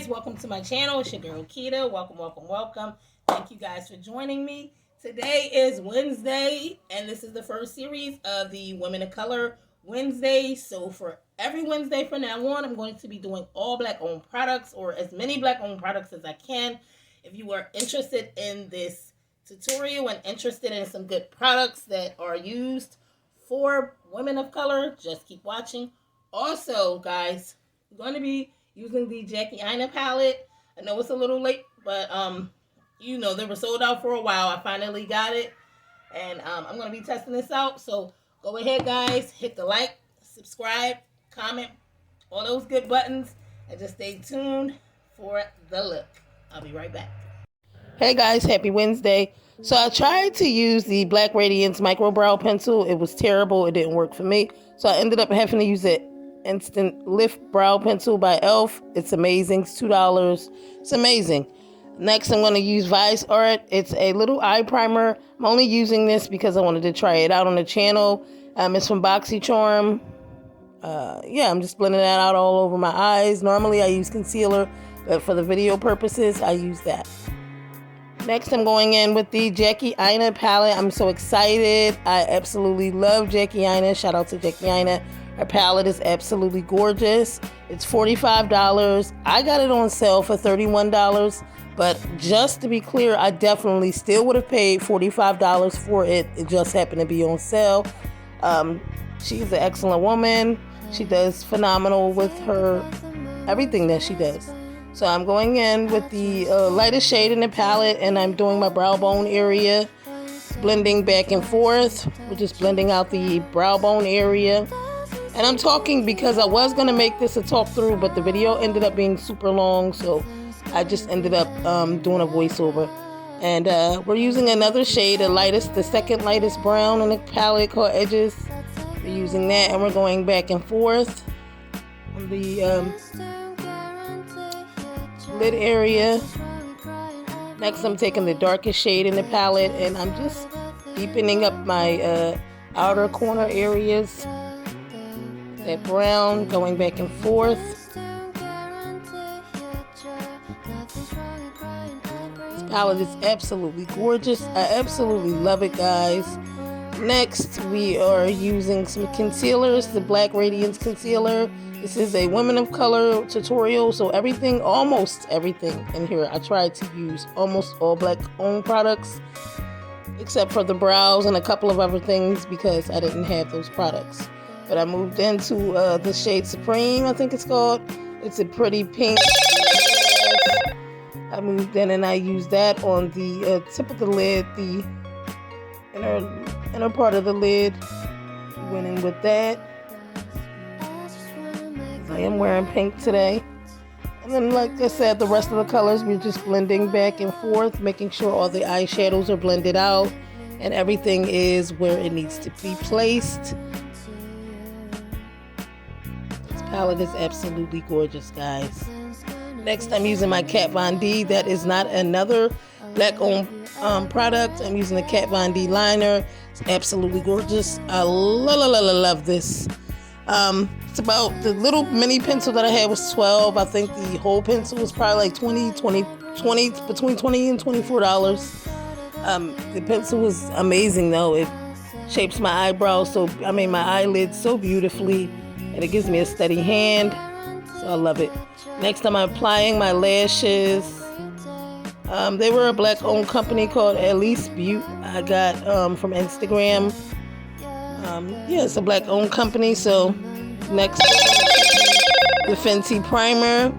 guys, welcome to my channel. It's your girl Keita. Welcome. Thank you guys for joining me. Today is Wednesday, and this is the first series of the Women of Color Wednesday. So for every Wednesday from now on, I'm going to be doing all black-owned products, or as many black-owned products as I can. If you are interested in this tutorial and interested in some good products that are used for women of color, just keep watching. Also, guys, I'm going to be using the Aina palette. I know it's a little late, but you know, they were sold out for a while. I finally got it, and I'm going to be testing this out. So go ahead, guys, hit the like, subscribe, comment, all those good buttons, and just stay tuned for the look. I'll be right back. Hey guys, happy Wednesday. So I tried to use the Black Radiance micro brow pencil. It was terrible. It didn't work for me. So I ended up having to use it Instant Lift Brow Pencil by e.l.f. It's amazing. It's $2. It's amazing. Next, I'm going to use Vice Art. It's a little eye primer. I'm only using this because I wanted to try it out on the channel. It's from BoxyCharm. Yeah, I'm just blending that out all over my eyes. Normally, I use concealer, but for the video purposes, I use that. Next, I'm going in with the Aina palette. I'm so excited. I absolutely love Aina. Shout out to Aina. Her palette is absolutely gorgeous. It's $45. I got it on sale for $31. But just to be clear, I definitely still would have paid $45 for it. It just happened to be on sale. She's an excellent woman. She does phenomenal with her everything that she does. So I'm going in with the lightest shade in the palette, and I'm doing my brow bone area, blending back and forth. We're just blending out the brow bone area. And I'm talking because I was going to make this a talk through, but the video ended up being super long, so I just ended up doing a voiceover. And we're using another shade, the second lightest brown in the palette called Edges. We're using that, and we're going back and forth on the lid area. Next, I'm taking the darkest shade in the palette, and I'm just deepening up my outer corner areas. That brown, going back and forth. This palette is absolutely gorgeous. I absolutely love it, guys. Next, we are using some concealers, the Black Radiance concealer. This is a Women of Color tutorial, so almost everything in here, I tried to use almost all black-owned products, except for the brows and a couple of other things because I didn't have those products. But I moved into the shade Supreme, I think it's called. It's a pretty pink. I moved in and I used that on the tip of the lid, the inner part of the lid. Went in with that. I am wearing pink today. And then, like I said, the rest of the colors, we're just blending back and forth, making sure all the eyeshadows are blended out and everything is where it needs to be placed. Palette is absolutely gorgeous, guys. Next, I'm using my Kat Von D. That is not another black-owned product. I'm using the Kat Von D liner. It's absolutely gorgeous. I love this. It's about the little mini pencil that I had was $12. I think the whole pencil was probably like $20, between $20 and $24. The pencil was amazing, though. It shapes my eyebrows, my eyelids so beautifully. And it gives me a steady hand, so I love it. Next, I'm applying my lashes. They were a black-owned company called Elise Butte. I got from Instagram. Yeah, it's a black-owned company. So next, the Fenty Primer.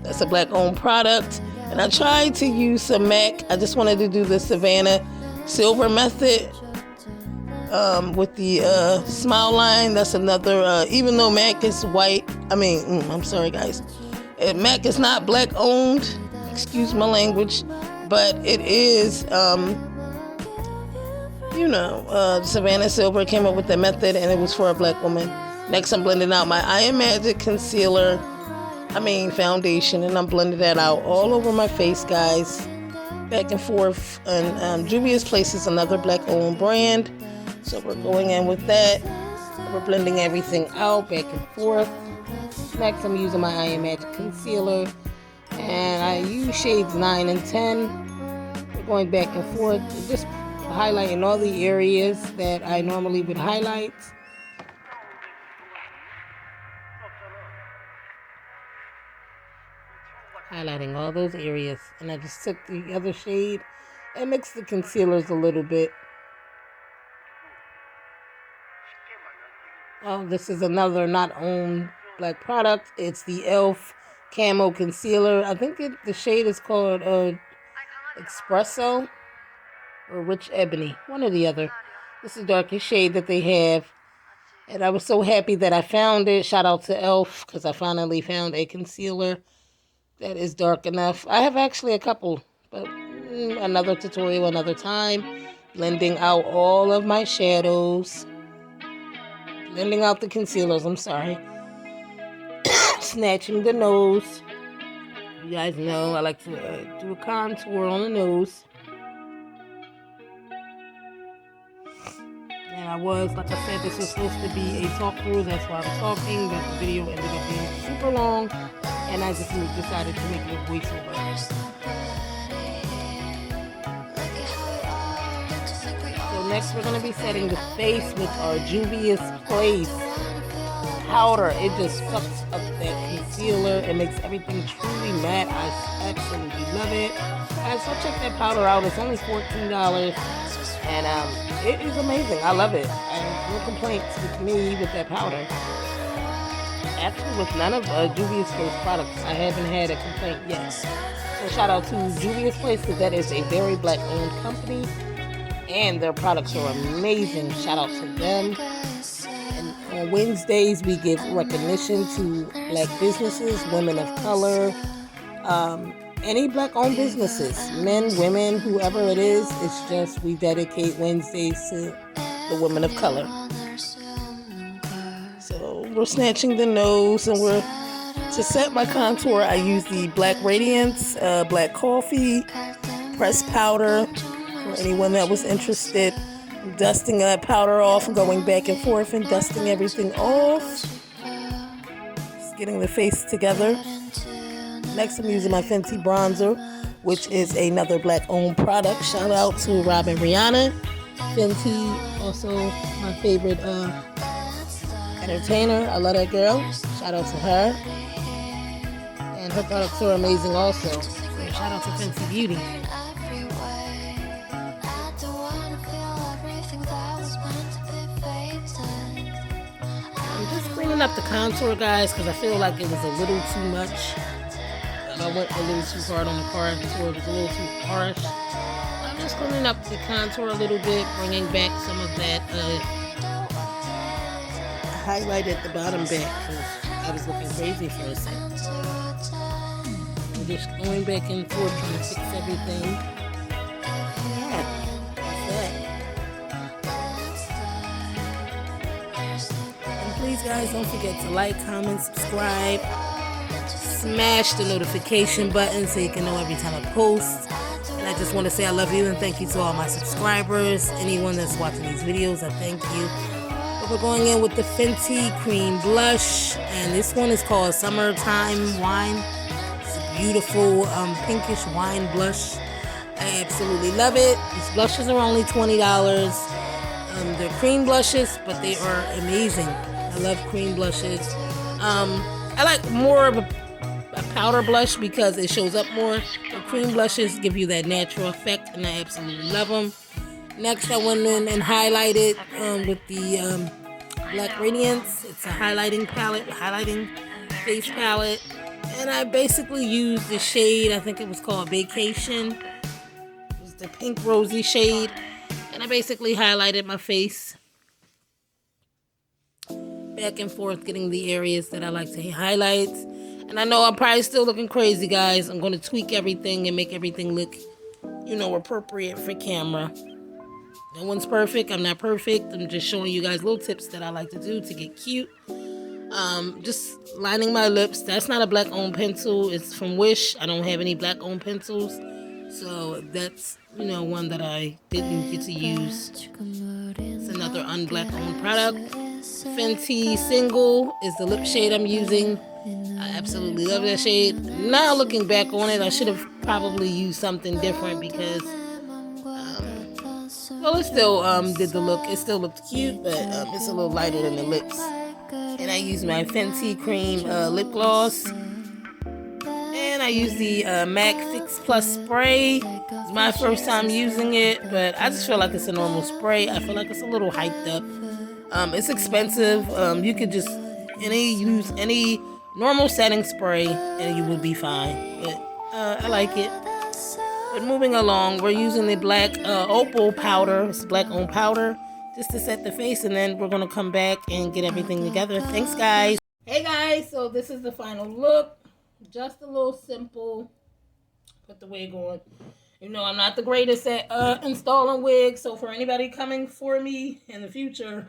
That's a black-owned product. And I tried to use some MAC. I just wanted to do the Savannah Silver method. With the smile line. That's another, even though MAC is white, I'm sorry guys, MAC is not black owned, excuse my language, but it is, Savannah Silver came up with the method and it was for a black woman. Next, I'm blending out my I Am Magic concealer, foundation, and I'm blending that out all over my face, guys, back and forth. And Juvia's Place is another black owned brand. So we're going in with that. We're blending everything out, back and forth. Next, I'm using my Iron Magic Concealer. And I use shades 9 and 10. We're going back and forth, just highlighting all the areas that I normally would highlight. Highlighting all those areas. And I just took the other shade and mixed the concealers a little bit. Oh, this is another not owned black product. It's the e.l.f. Camo Concealer. I think the shade is called Espresso or Rich Ebony. One or the other. This is the darkest shade that they have. And I was so happy that I found it. Shout out to e.l.f. because I finally found a concealer that is dark enough. I have actually a couple, but another tutorial another time. Blending out all of my shadows. Blending out the concealers, I'm sorry. Snatching the nose. You guys know I like to do a contour on the nose. And I was, like I said, this was supposed to be a talk through. That's why I'm talking. But the video ended up being super long. And I just decided to make it a voiceover. So next we're going to be setting the face with our Juvia's Place powder. It just sucks up that concealer. It makes everything truly matte. I absolutely love it. Guys, so check that powder out. It's only $14. And it is amazing. I love it. No complaints with me with that powder. Actually, with none of Juvia's Place products, I haven't had a complaint yet. So shout out to Juvia's Place because that is a very black-owned company. And their products are amazing. Shout out to them. And on Wednesdays, we give recognition to black businesses, women of color, any black-owned businesses, men, women, whoever it is. It's just we dedicate Wednesdays to the women of color. So we're snatching the nose, and to set my contour, I use the Black Radiance, Black Coffee, pressed powder. For anyone that was interested, dusting that powder off and going back and forth and dusting everything off. Just getting the face together. Next, I'm using my Fenty bronzer, which is another black-owned product. Shout out to Rob and Rihanna. Fenty, also my favorite entertainer. I love that girl. Shout out to her. And her products are amazing also. So shout out to Fenty Beauty. I'm just cleaning up the contour, guys, because I feel like it was a little too much. I went a little too hard on the contour. It was a little too harsh. I'm just cleaning up the contour a little bit, bringing back some of that highlight at the bottom back, because I was looking crazy for a second. I'm just going back and forth trying to fix everything. Yeah, that's that. And please, guys, don't forget to like, comment, subscribe. Smash the notification button so you can know every time I post. And I just want to say I love you and thank you to all my subscribers. Anyone that's watching these videos, I thank you. But we're going in with the Fenty Cream Blush. And this one is called Summertime Wine. It's a beautiful pinkish wine blush. I absolutely love it. These blushes are only $20. They're cream blushes, but they are amazing. I love cream blushes. I like more of a powder blush because it shows up more. The cream blushes give you that natural effect, and I absolutely love them. Next, I went in and highlighted with the Black Radiance. It's a highlighting palette, highlighting face palette. And I basically used the shade, I think it was called Vacation. It was the pink rosy shade. And I basically highlighted my face. Back and forth, getting the areas that I like to highlight. And I know I'm probably still looking crazy, guys. I'm going to tweak everything and make everything look, appropriate for camera. No one's perfect. I'm not perfect. I'm just showing you guys little tips that I like to do to get cute. Just lining my lips. That's not a black-owned pencil. It's from Wish. I don't have any black-owned pencils. So that's, one that I didn't get to use. It's another unblack-owned product. Fenty Single is the lip shade I'm using. I absolutely love that shade. Now looking back on it, I should have probably used something different because, well, it still did the look. It still looked cute, but it's a little lighter than the lips. And I used my Fenty Cream lip gloss. And I use the MAC Fix Plus spray. It's my first time using it, but I just feel like it's a normal spray. I feel like it's a little hyped up. It's expensive. You could just use any normal setting spray and you will be fine. But I like it. But moving along, we're using the black opal powder. It's black owned powder just to set the face, and then we're gonna come back and get everything together. Thanks, guys. Hey guys, so this is the final look. Just a little simple. Put the wig on. You know, I'm not the greatest at installing wigs, so for anybody coming for me in the future,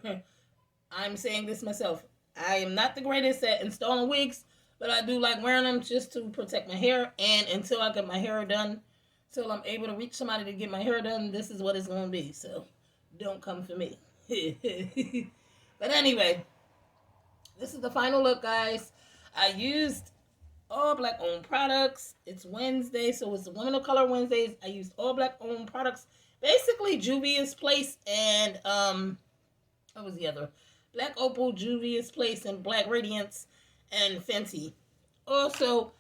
I'm saying this myself. I am not the greatest at installing wigs, but I do like wearing them just to protect my hair. And until I get my hair done, till I'm able to reach somebody to get my hair done, this is what it's going to be. So don't come for me. But anyway, this is the final look, guys. I used all black owned products. It's Wednesday, so it's Women of Color Wednesdays. I used all black owned products. Basically, Juvia's Place and what was the other? Black Opal, Juvia's Place, and Black Radiance, and Fenty. Also,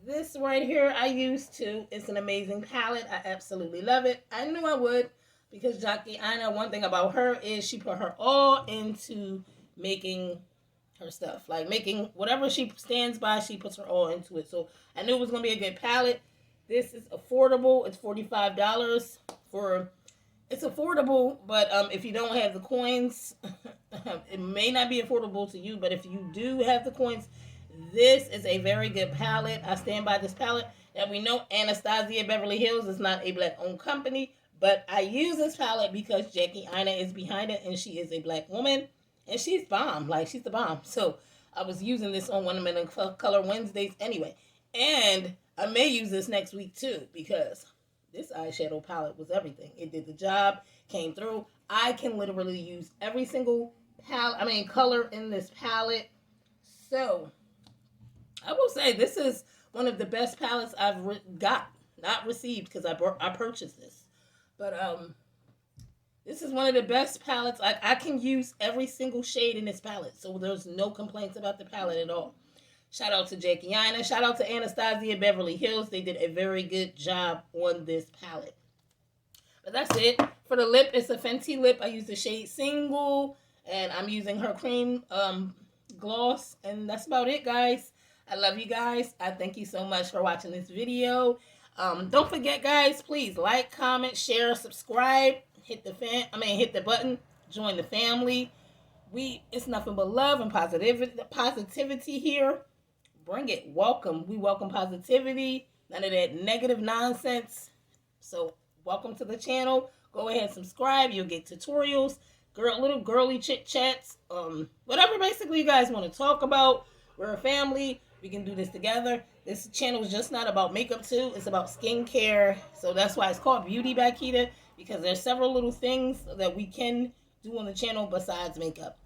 this right here I used too. It's an amazing palette. I absolutely love it. I knew I would because Jackie Aina, one thing about her is she put her all into making her stuff. Like making whatever she stands by, she puts her all into it. So I knew it was going to be a good palette. This is affordable. It's $45 for... It's affordable, but if you don't have the coins, it may not be affordable to you. But if you do have the coins, this is a very good palette. I stand by this palette. That we know Anastasia Beverly Hills is not a black-owned company, but I use this palette because Jackie Aina is behind it, and she is a black woman, and she's bomb. Like, she's the bomb. So I was using this on Women of Color Wednesdays anyway. And I may use this next week, too, because... this eyeshadow palette was everything. It did the job, came through. I can literally use every single color in this palette. So, I will say this is one of the best palettes I've got. Not received because I purchased this. But, this is one of the best palettes. I can use every single shade in this palette. So, there's no complaints about the palette at all. Shout out to Jackie Aina. Shout out to Anastasia Beverly Hills. They did a very good job on this palette. But that's it. For the lip, it's a Fenty lip. I use the shade Single. And I'm using her cream gloss. And that's about it, guys. I love you guys. I thank you so much for watching this video. Don't forget, guys, please like, comment, share, subscribe. Hit the button. Join the family. It's nothing but love and positivity here. Bring it. Welcome. We welcome positivity. None of that negative nonsense. So, welcome to the channel. Go ahead and subscribe. You'll get tutorials, little girly chit chats, whatever basically you guys want to talk about. We're a family. We can do this together. This channel is just not about makeup too. It's about skincare. So that's why it's called Beauty by Keita, because there's several little things that we can do on the channel besides makeup.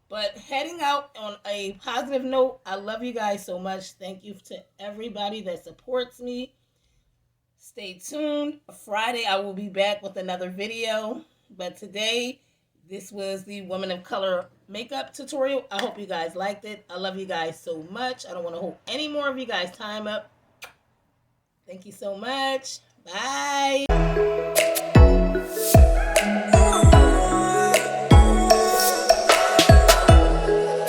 But heading out on a positive note, I love you guys so much. Thank you to everybody that supports me. Stay tuned. Friday, I will be back with another video. But today, this was the Women of Color makeup tutorial. I hope you guys liked it. I love you guys so much. I don't want to hold any more of you guys' time up. Thank you so much. Bye.